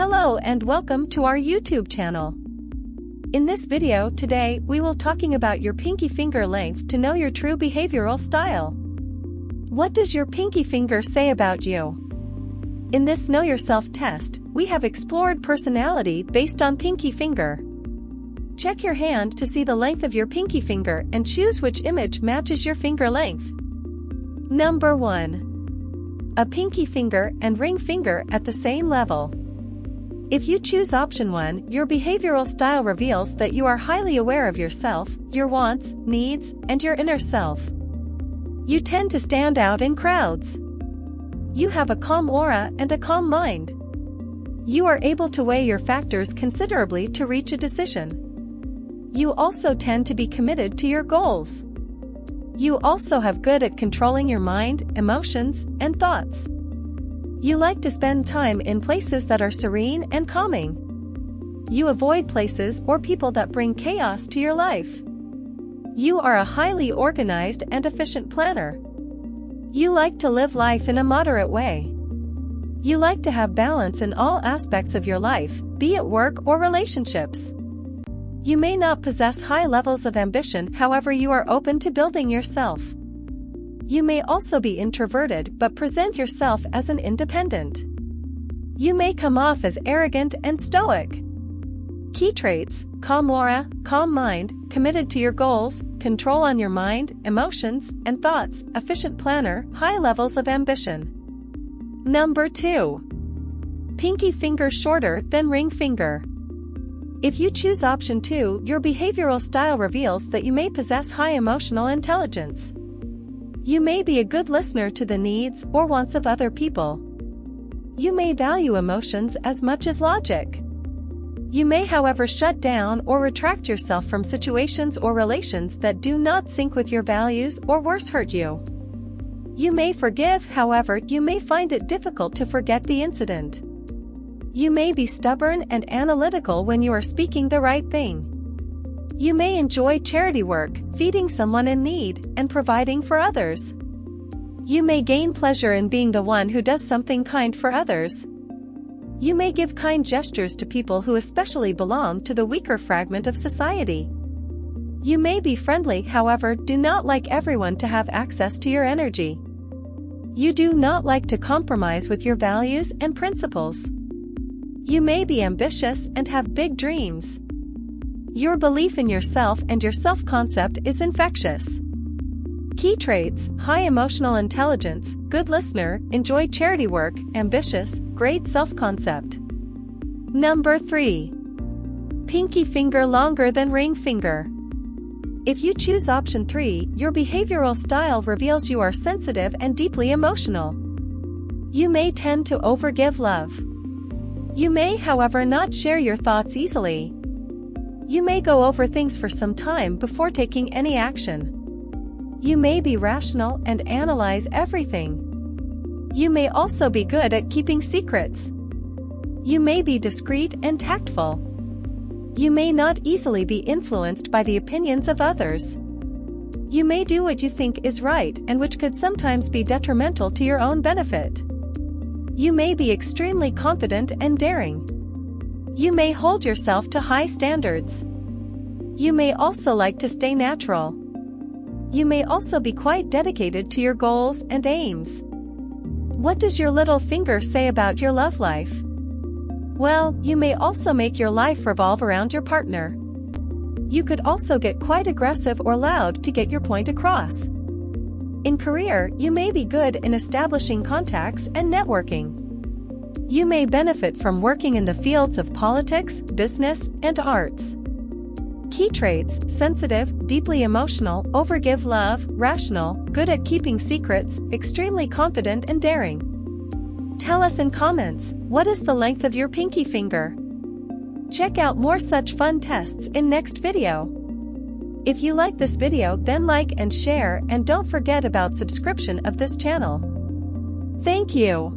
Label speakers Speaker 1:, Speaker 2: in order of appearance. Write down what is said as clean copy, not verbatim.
Speaker 1: Hello and welcome to our YouTube channel. In this video today we will talking about your pinky finger length to know your true behavioral style. What does your pinky finger say about you? In this Know Yourself test, we have explored personality based on pinky finger. Check your hand to see the length of your pinky finger and choose which image matches your finger length. Number 1. A pinky finger and ring finger at the same level. If you choose option 1, your behavioral style reveals that you are highly aware of yourself, your wants, needs, and your inner self. You tend to stand out in crowds. You have a calm aura and a calm mind. You are able to weigh your factors considerably to reach a decision. You also tend to be committed to your goals. You also have good at controlling your mind, emotions, and thoughts. You like to spend time in places that are serene and calming. You avoid places or people that bring chaos to your life. You are a highly organized and efficient planner. You like to live life in a moderate way. You like to have balance in all aspects of your life, be it work or relationships. You may not possess high levels of ambition, however you are open to building yourself. You may also be introverted but present yourself as an independent. You may come off as arrogant and stoic. Key traits: calm aura, calm mind, committed to your goals, control on your mind, emotions, and thoughts, efficient planner, high levels of ambition. Number 2. Pinky finger shorter than ring finger. If you choose option 2, your behavioral style reveals that you may possess high emotional intelligence. You may be a good listener to the needs or wants of other people. You may value emotions as much as logic. You may, however, shut down or retract yourself from situations or relations that do not sync with your values or worse hurt you. You may forgive, however, you may find it difficult to forget the incident. You may be stubborn and analytical when you are speaking the right thing. You may enjoy charity work, feeding someone in need, and providing for others. You may gain pleasure in being the one who does something kind for others. You may give kind gestures to people who especially belong to the weaker fragment of society. You may be friendly, however, do not like everyone to have access to your energy. You do not like to compromise with your values and principles. You may be ambitious and have big dreams. Your belief in yourself and your self-concept is infectious. Key traits: high emotional intelligence, good listener, enjoy charity work, ambitious, great self-concept. Number 3. Pinky finger longer than ring finger. If you choose option 3, your behavioral style reveals you are sensitive and deeply emotional. You may tend to overgive love. You may, however, not share your thoughts easily. You may go over things for some time before taking any action. You may be rational and analyze everything. You may also be good at keeping secrets. You may be discreet and tactful. You may not easily be influenced by the opinions of others. You may do what you think is right and which could sometimes be detrimental to your own benefit. You may be extremely confident and daring. You may hold yourself to high standards. You may also like to stay natural. You may also be quite dedicated to your goals and aims. What does your little finger say about your love life? Well, you may also make your life revolve around your partner. You could also get quite aggressive or loud to get your point across. In career, you may be good in establishing contacts and networking. You may benefit from working in the fields of politics, business, and arts. Key traits: sensitive, deeply emotional, overgive love, rational, good at keeping secrets, extremely confident and daring. Tell us in comments, what is the length of your pinky finger? Check out more such fun tests in next video. If you like this video, then like and share, and don't forget about subscription of this channel. Thank you.